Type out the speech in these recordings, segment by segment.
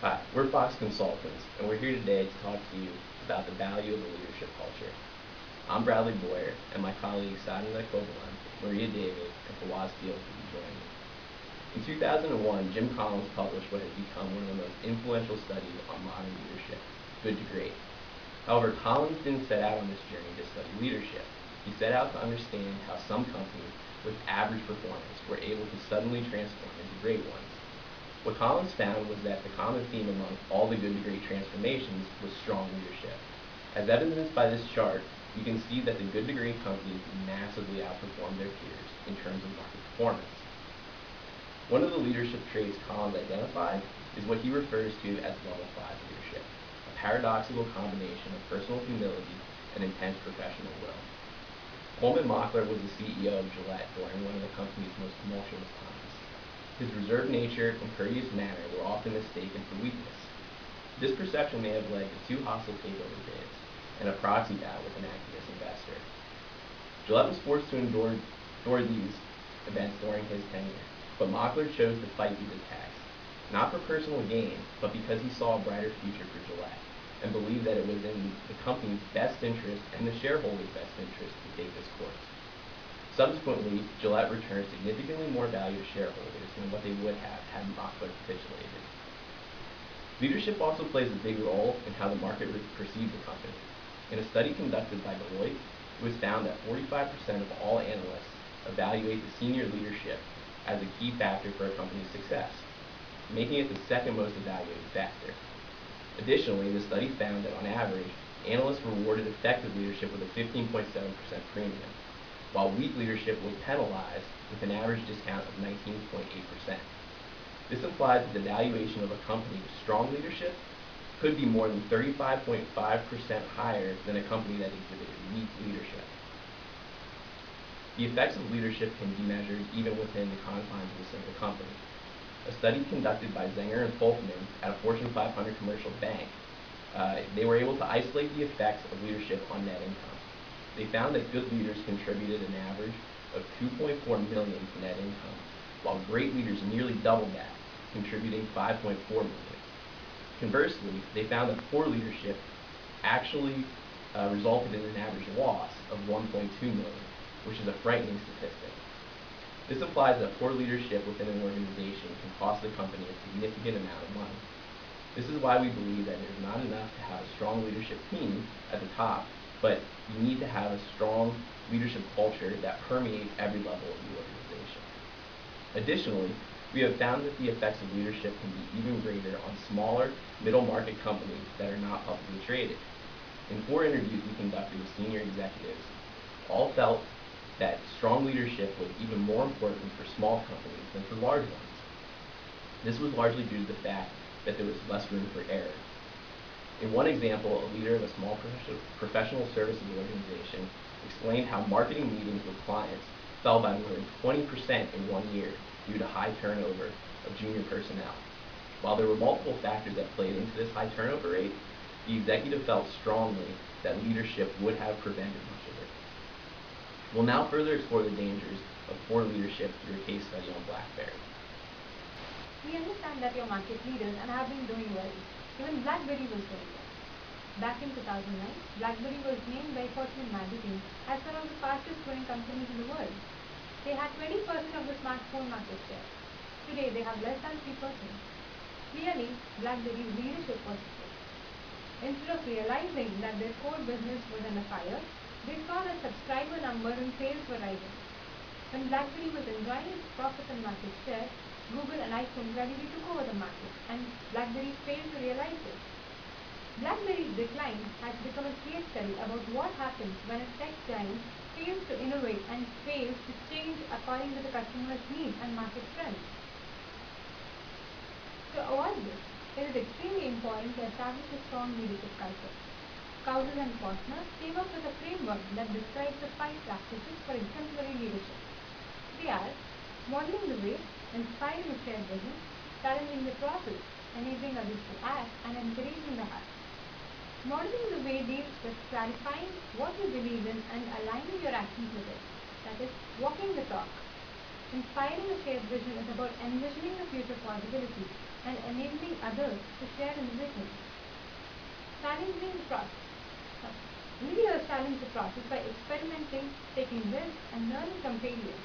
Hi, we're Fox Consultants, and we're here today to talk to you about the value of a leadership culture. I'm Bradley Boyer, and my colleagues Sadhana Kovalan, Maria David, and Fawaz Field will be joining me. In 2001, Jim Collins published what has become one of the most influential studies on modern leadership, Good to Great. However, Collins didn't set out on this journey to study leadership. He set out to understand how some companies with average performance were able to suddenly transform into great ones. What Collins found was that the common theme among all the good to great transformations was strong leadership. As evidenced by this chart, you can see that the good to great companies massively outperformed their peers in terms of market performance. One of the leadership traits Collins identified is what he refers to as level 5 leadership, a paradoxical combination of personal humility and intense professional will. Coleman Mockler was the CEO of Gillette during one of the company's most tumultuous times. His reserved nature and courteous manner were often mistaken for weakness. This perception may have led to 2 hostile takeover bids and a proxy battle with an activist investor. Gillette was forced to endure these events during his tenure, but Mockler chose to fight these attacks, not for personal gain, but because he saw a brighter future for Gillette and believed that it was in the company's best interest and the shareholders' best interest to take this course. Subsequently, Gillette returned significantly more value to shareholders than what they would have had Mockler capitulated. Leadership also plays a big role in how the market perceives a company. In a study conducted by Deloitte, it was found that 45% of all analysts evaluate the senior leadership as a key factor for a company's success, making it the second most evaluated factor. Additionally, the study found that on average, analysts rewarded effective leadership with a 15.7% premium, while weak leadership was penalized with an average discount of 19.8%. This implies that the valuation of a company with strong leadership could be more than 35.5% higher than a company that exhibited weak leadership. The effects of leadership can be measured even within the confines of a single company. A study conducted by Zenger and Folkman at a Fortune 500 commercial bank, they were able to isolate the effects of leadership on net income. They found that good leaders contributed an average of $2.4 million to net income, while great leaders nearly doubled that, contributing $5.4 million. Conversely, they found that poor leadership actually resulted in an average loss of $1.2 million, which is a frightening statistic. This implies that poor leadership within an organization can cost the company a significant amount of money. This is why we believe that it is not enough to have a strong leadership team at the top, but you need to have a strong leadership culture that permeates every level of the organization. Additionally, we have found that the effects of leadership can be even greater on smaller, middle-market companies that are not publicly traded. In 4 interviews we conducted with senior executives, all felt that strong leadership was even more important for small companies than for large ones. This was largely due to the fact that there was less room for error. In one example, a leader of a small professional services organization explained how marketing meetings with clients fell by more than 20% in 1 year due to high turnover of junior personnel. While there were multiple factors that played into this high turnover rate, the executive felt strongly that leadership would have prevented much of it. We'll now further explore the dangers of poor leadership through a case study on BlackBerry. We understand that you're market leaders and have been doing well. Even BlackBerry was doing well. Back in 2009, BlackBerry was named by Fortune magazine as one of the fastest growing companies in the world. They had 20% of the smartphone market share. Today, they have less than 3%. Clearly, BlackBerry's leadership was poor. Instead of realizing that their core business was under fire, they saw that subscriber numbers and sales were rising. When BlackBerry was enjoying its profit and market share, Google and iPhone gradually took over the market, and BlackBerry failed to realize this. BlackBerry's decline has become a case study about what happens when a tech giant fails to innovate and fails to change according to the customer's needs and market trends. To avoid this, it is extremely important to establish a strong leadership culture. Cowles and Posner came up with a framework that describes the 5 practices for exemplary leadership. They are modeling the way, inspiring a shared vision, challenging the process, enabling others to act, and encouraging the heart. Modeling the way deals with clarifying what you believe in and aligning your actions with it, that is, walking the talk. Inspiring a shared vision is about envisioning the future possibilities and enabling others to share in the vision. Challenging the process. Now, leaders challenge the process by experimenting, taking risks, and learning from failure.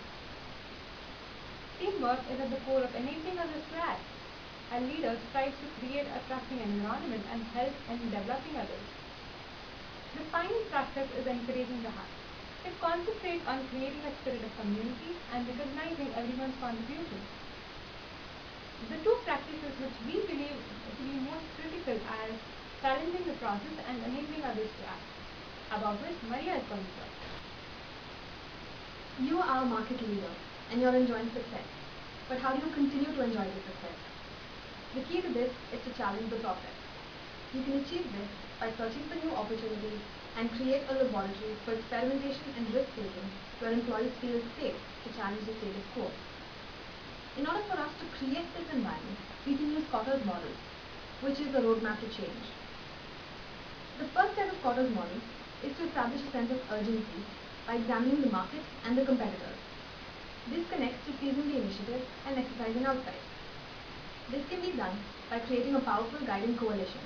Teamwork is at the core of enabling others to act. A leader strives to create a trusting environment and help in developing others. The final practice is encouraging the heart. It concentrates on creating a spirit of community and recognizing everyone's contribution. The two practices which we believe to be most critical are challenging the process and enabling others to act, about which Maria is going to talk. You are a market leader and you're enjoying success. But how do you continue to enjoy the success? The key to this is to challenge the process. You can achieve this by searching for new opportunities and create a laboratory for experimentation and risk-taking where employees feel safe to challenge the status quo. In order for us to create this environment, we can use Kotter's model, which is a roadmap to change. The first step of Kotter's model is to establish a sense of urgency by examining the market and the competitors. This connects to seizing the initiative and exercising outside. This can be done by creating a powerful guiding coalition.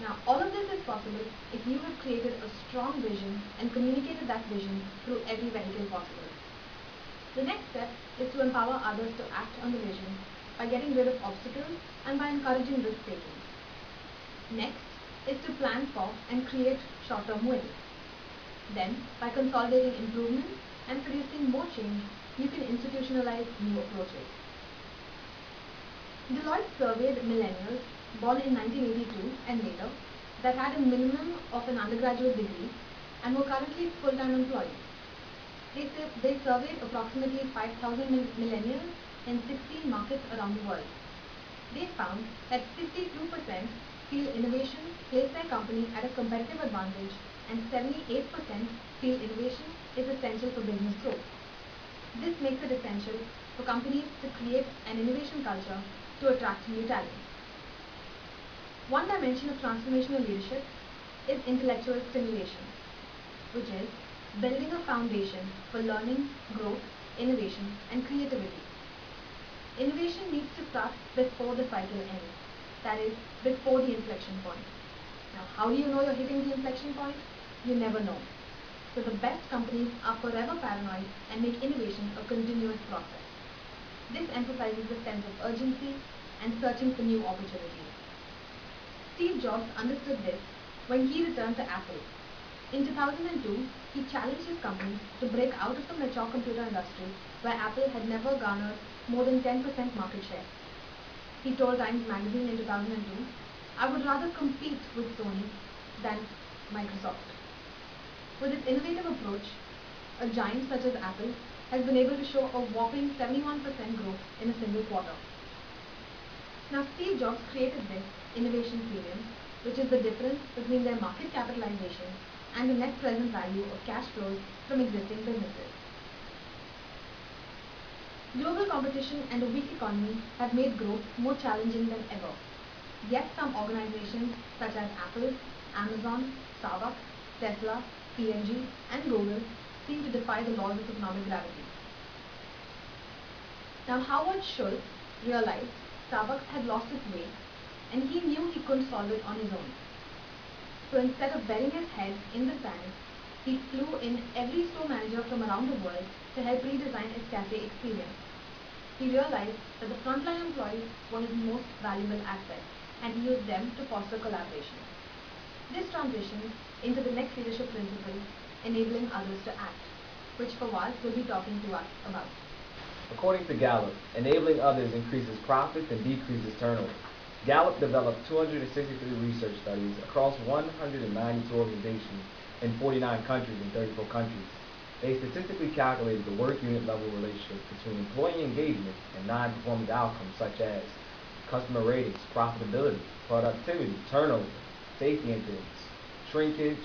Now, all of this is possible if you have created a strong vision and communicated that vision through every vehicle possible. The next step is to empower others to act on the vision by getting rid of obstacles and by encouraging risk-taking. Next is to plan for and create short-term wins. Then, by consolidating improvements and producing more change, you can institutionalize new approaches. Deloitte surveyed millennials born in 1982 and later that had a minimum of an undergraduate degree and were currently full-time employees. They surveyed approximately 5,000 millennials in 16 markets around the world. They found that 52% feel innovation placed their company at a competitive advantage and 78% feel innovation is essential for business growth. This makes it essential for companies to create an innovation culture to attract new talent. One dimension of transformational leadership is intellectual stimulation, which is building a foundation for learning, growth, innovation, and creativity. Innovation needs to start before the cycle ends, that is, before the inflection point. Now, how do you know you're hitting the inflection point? You never know. So the best companies are forever paranoid and make innovation a continuous process. This emphasizes the sense of urgency and searching for new opportunities. Steve Jobs understood this when he returned to Apple. In 2002, he challenged his company to break out of the mature computer industry where Apple had never garnered more than 10% market share. He told Times Magazine in 2002, "I would rather compete with Sony than Microsoft." With its innovative approach, a giant such as Apple has been able to show a whopping 71% growth in a single quarter. Now, Steve Jobs created this innovation premium, which is the difference between their market capitalization and the net present value of cash flows from existing businesses. Global competition and a weak economy have made growth more challenging than ever. Yet some organizations such as Apple, Amazon, Starbucks, Tesla, P&G, and Google seem to defy the laws of economic gravity. Now, Howard Schultz realized Starbucks had lost its way and he knew he couldn't solve it on his own. So instead of burying his head in the sand, he flew in every store manager from around the world to help redesign his cafe experience. He realized that the frontline employees were his most valuable asset and he used them to foster collaboration. This transitions into the next leadership principle, enabling others to act, which Fawaz will be talking to us about. According to Gallup, enabling others increases profits and decreases turnover. Gallup developed 263 research studies across 192 organizations in 49 countries and 34 countries. They statistically calculated the work unit level relationship between employee engagement and non-performance outcomes such as customer ratings, profitability, productivity, turnover, safety incidents, shrinkage,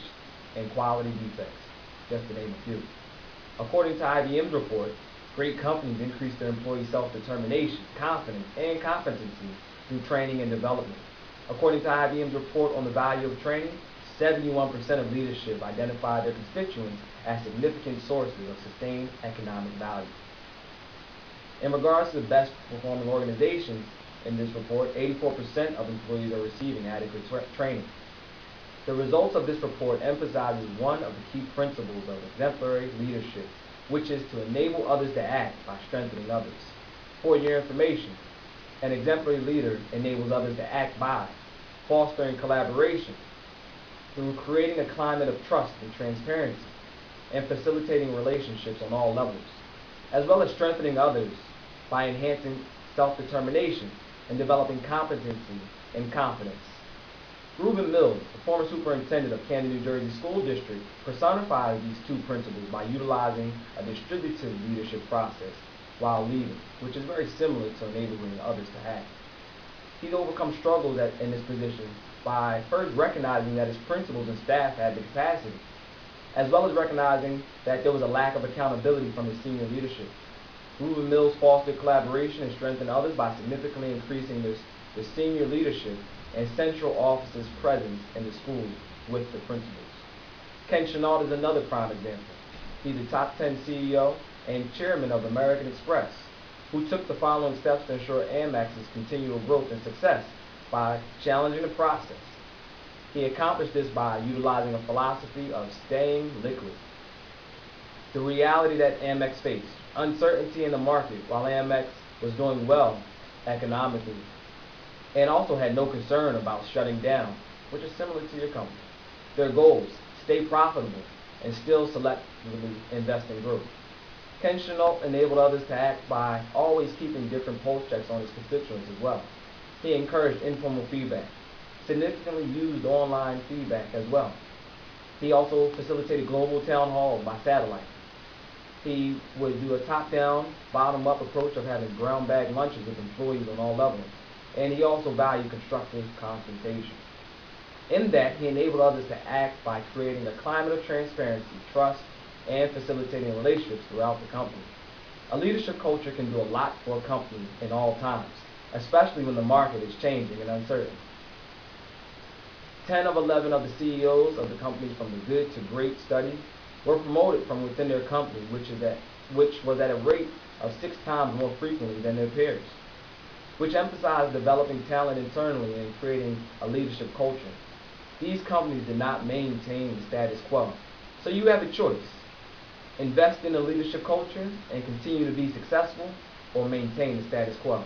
and quality defects, just to name a few. According to IBM's report, great companies increase their employee self-determination, confidence, and competency through training and development. According to IBM's report on the value of training, 71% of leadership identify their constituents as significant sources of sustained economic value. In regards to the best performing organizations, In this report, 84% of employees are receiving adequate training. The results of this report emphasizes one of the key principles of exemplary leadership, which is to enable others to act by strengthening others. For your information, an exemplary leader enables others to act by fostering collaboration through creating a climate of trust and transparency and facilitating relationships on all levels, as well as strengthening others by enhancing self-determination and developing competency and confidence. Reuben Mills, the former superintendent of Camden, New Jersey School District, personified these two principles by utilizing a distributive leadership process while leading, which is very similar to enabling others to act. He'd overcome struggles in this position by first recognizing that his principals and staff had the capacity, as well as recognizing that there was a lack of accountability from his senior leadership. Reuben Mills fostered collaboration and strengthened others by significantly increasing the senior leadership and central office's presence in the school with the principals. Ken Chenault is another prime example. He's a top 10 CEO and chairman of American Express, who took the following steps to ensure Amex's continual growth and success by challenging the process. He accomplished this by utilizing a philosophy of staying liquid. The reality that Amex faced, uncertainty in the market while Amex was doing well economically, and also had no concern about shutting down, which is similar to your company. Their goals, stay profitable and still selectively invest in growth. Ken Chenault enabled others to act by always keeping different pulse checks on his constituents as well. He encouraged informal feedback, significantly used online feedback as well. He also facilitated global town halls by satellite. He would do a top-down, bottom-up approach of having brown bag lunches with employees on all levels. And he also valued constructive confrontation. In that, he enabled others to act by creating a climate of transparency, trust, and facilitating relationships throughout the company. A leadership culture can do a lot for a company in all times, especially when the market is changing and uncertain. 10 of 11 of the CEOs of the companies from the Good to Great study were promoted from within their company, which was at a rate of 6 times more frequently than their peers, which emphasized developing talent internally and creating a leadership culture. These companies did not maintain the status quo. So you have a choice. Invest in a leadership culture and continue to be successful, or maintain the status quo.